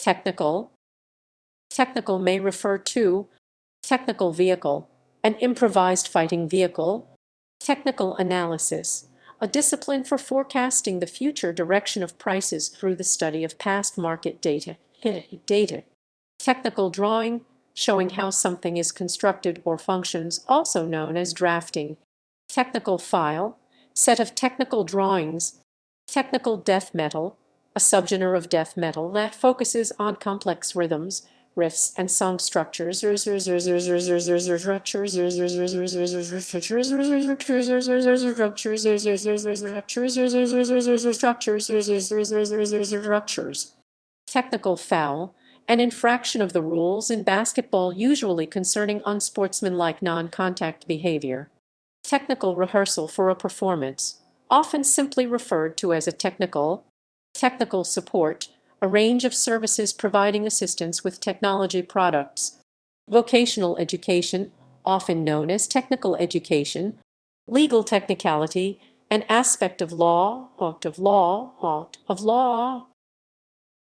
Technical. Technical may refer to technical vehicle, an improvised fighting vehicle. Technical analysis, a discipline for forecasting the future direction of prices through the study of past market data. Technical drawing, showing how something is constructed or functions, also known as drafting. Technical file, set of technical drawings. Technical death metal, a subgenre of death metal that focuses on complex rhythms, riffs, and song structures. Technical foul, an infraction of the rules in basketball usually concerning unsportsmanlike non-contact behavior. Technical rehearsal for a performance, often simply referred to as a technical. Technical support, a range of services providing assistance with technology products. Vocational education, often known as technical education. Legal technicality, an aspect of law.